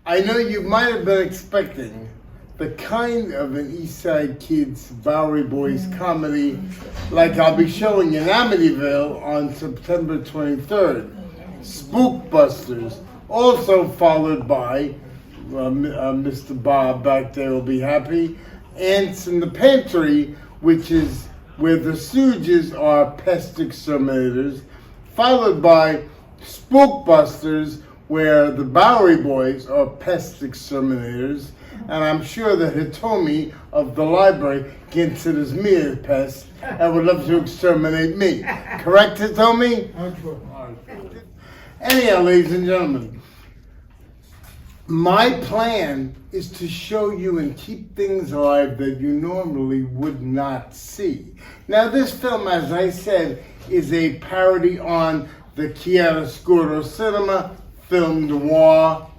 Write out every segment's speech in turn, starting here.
I know you might have been expecting the kind of an East Side Kids Bowery Boys comedy like I'll be showing in Amityville on September 23rd. Spookbusters, also followed by Mr. Bob back there will be happy. Ants in the Pantry, which is where the Stooges are pest exterminators, followed by Spookbusters, where the Bowery Boys are pest exterminators, and I'm sure that Hitomi of the library considers me a pest and would love to exterminate me. Correct, Hitomi? Anyhow, ladies and gentlemen, my plan is to show you and keep things alive that you normally would not see. Now, this film, as I said, is a parody on the chiaroscuro cinema, film noir,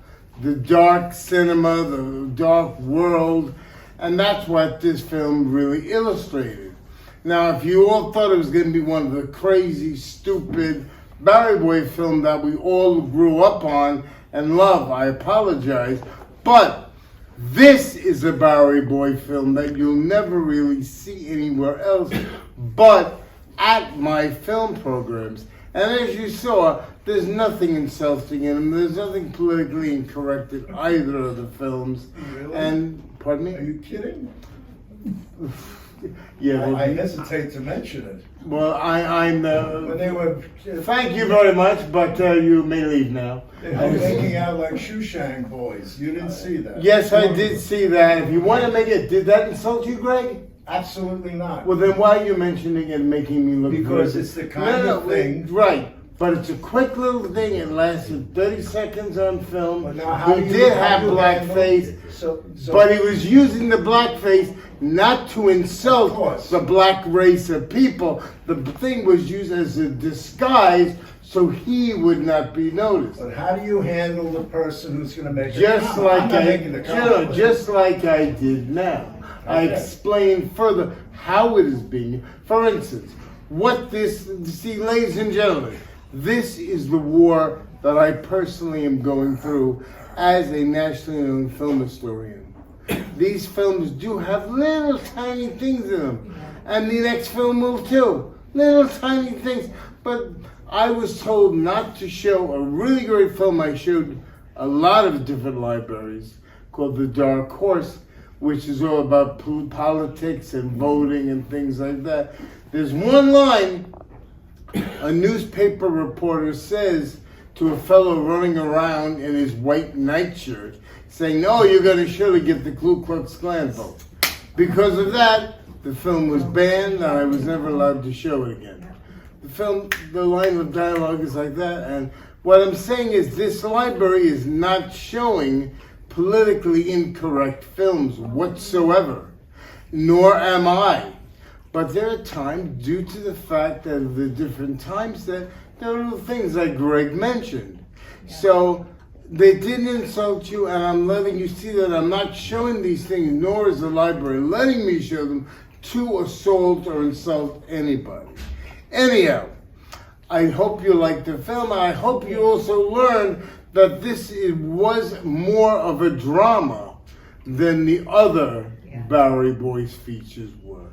the dark cinema, the dark world, and that's what this film really illustrated. Now, if you all thought it was going to be one of the crazy, stupid Bowery Boy film that we all grew up on and love, I apologize, but this is a Bowery Boy film that you'll never really see anywhere else but at my film programs. And as you saw, there's nothing insulting in them. There's nothing politically incorrect in either of the films. Really? And, pardon me? Are you kidding? Yeah. Well, I hesitate to mention it. Well, I'm. When they were Thank you very much, but you may leave now. they were making out like Shushan boys. You didn't see that. Yes, I did see that. If you want to make it, did that insult you, Greg? Absolutely not. Well, then why are you mentioning it and making me look Because good? it's the kind of thing. Right. But it's a quick little thing. It lasted 30 seconds on film. But now how He do you- did how have do you blackface, handle- So, but he was using the blackface not to Of insult course. the black race of people. The thing was used as a disguise so he would not be noticed. But how do you handle the person who's going to make it? Just like I'm not making the comment. just like I did now. I Okay. explained further how it is being. For instance, what this. See, ladies and gentlemen, this is the war that I personally am going through as a nationally known film historian. These films do have little tiny things in them, and the next film will too. Little tiny things, but I was told not to show a really great film I showed a lot of different libraries called The Dark Horse, which is all about politics and voting and things like that. There's one line a newspaper reporter says to a fellow running around in his white nightshirt, saying, "No, you're going to surely get the Ku Klux Klan vote." Because of that, the film was banned and I was never allowed to show it again. The line of dialogue is like that, and what I'm saying is this library is not showing politically incorrect films whatsoever, nor am I. But there are times, due to the fact that of the different times, that there are little things like Greg mentioned. So they didn't insult you, and I'm letting you see that I'm not showing these things, nor is the library letting me show them to assault or insult anybody. Anyhow, I hope you liked the film, and I hope you also learned that was more of a drama than the other Bowery Boys features were.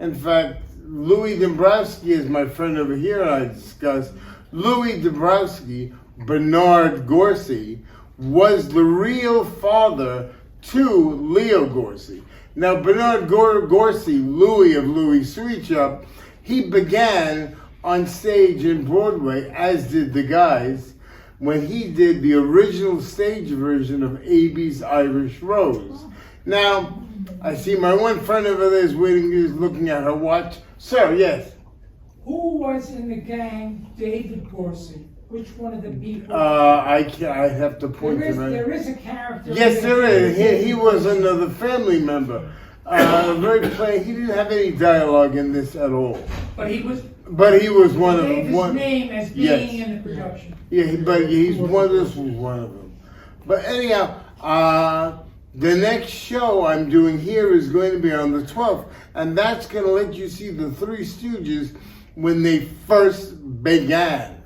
In fact, Louis Dombrowski is my friend over here, and I discussed Louis Dombrowski, Bernard Gorcey, was the real father to Leo Gorcey. Now, Bernard Gorcey, Louis of Louis Sweet Shop, he began on stage in Broadway, as did the guys, when he did the original stage version of Abie's Irish Rose. Now, I see my one friend over there is waiting, is looking at her watch. Sir, yes. Who was in the gang David Gorcey? Which one of the people? I have to point him out. There is a character. Yes, there is. He was another family member. Very plain. He didn't have any dialogue in this at all. But he was. But he was one of Gave them. his name as being in the production. Yeah, but he's one. This was one of them. But anyhow, the next show I'm doing here is going to be on the 12th, and that's going to let you see the Three Stooges when they first began,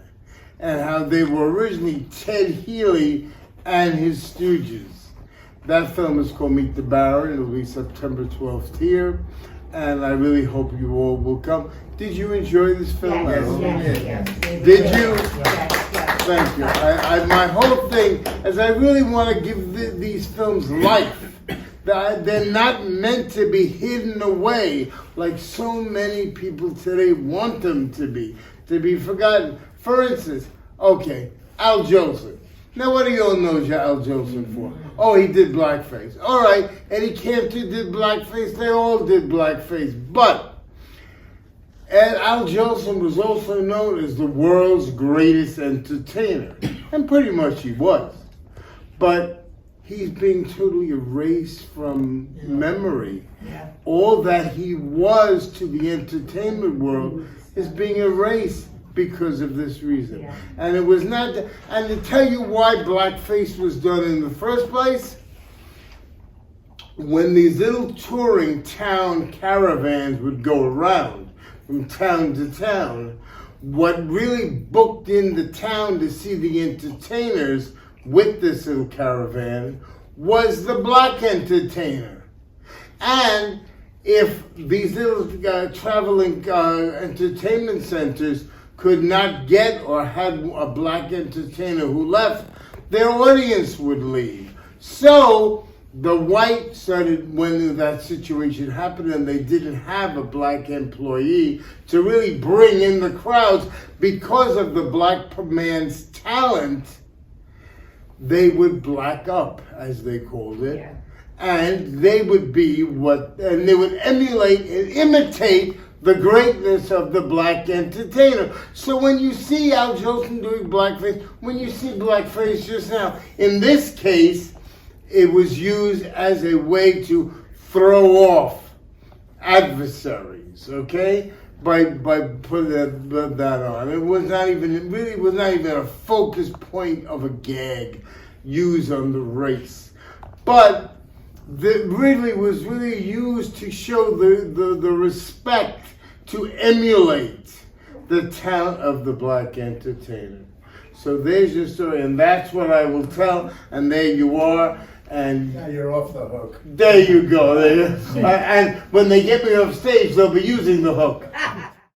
and how they were originally Ted Healy and his stooges. That film is called Meet the Baron. It'll be September 12th here, and I really hope you all will come. Did you enjoy this film? Did you? Thank you. My whole thing is I really want to give these films life. They're not meant to be hidden away like so many people today want them to be forgotten. For instance, okay, Al Jolson. Now, what do you all know Al Jolson for? Oh, he did blackface. All right, Eddie Cantor did blackface. They all did blackface. But Al Jolson was also known as the world's greatest entertainer. And pretty much he was. But he's being totally erased from memory. All that he was to the entertainment world is being erased because of this reason. And it was not, and to tell you why blackface was done in the first place, when these little touring town caravans would go around from town to town, what really booked in the town to see the entertainers with this little caravan was the black entertainer. And if these little traveling entertainment centers could not get or had a black entertainer who left, their audience would leave. So the white started, when that situation happened and they didn't have a black employee to really bring in the crowds because of the black man's talent, they would black up, as they called it. And they would be and they would emulate and imitate the greatness of the black entertainer. So when you see Al Jolson doing blackface, when you see blackface just now, in this case, it was used as a way to throw off adversaries, okay? By putting that on. It really was not even a focus point of a gag used on the race. But that really was used to show the respect to emulate the talent of the black entertainer. So there's your story, and that's what I will tell, and there you are, and Now you're off the hook. there you go. And when they get me off stage, they'll be using the hook.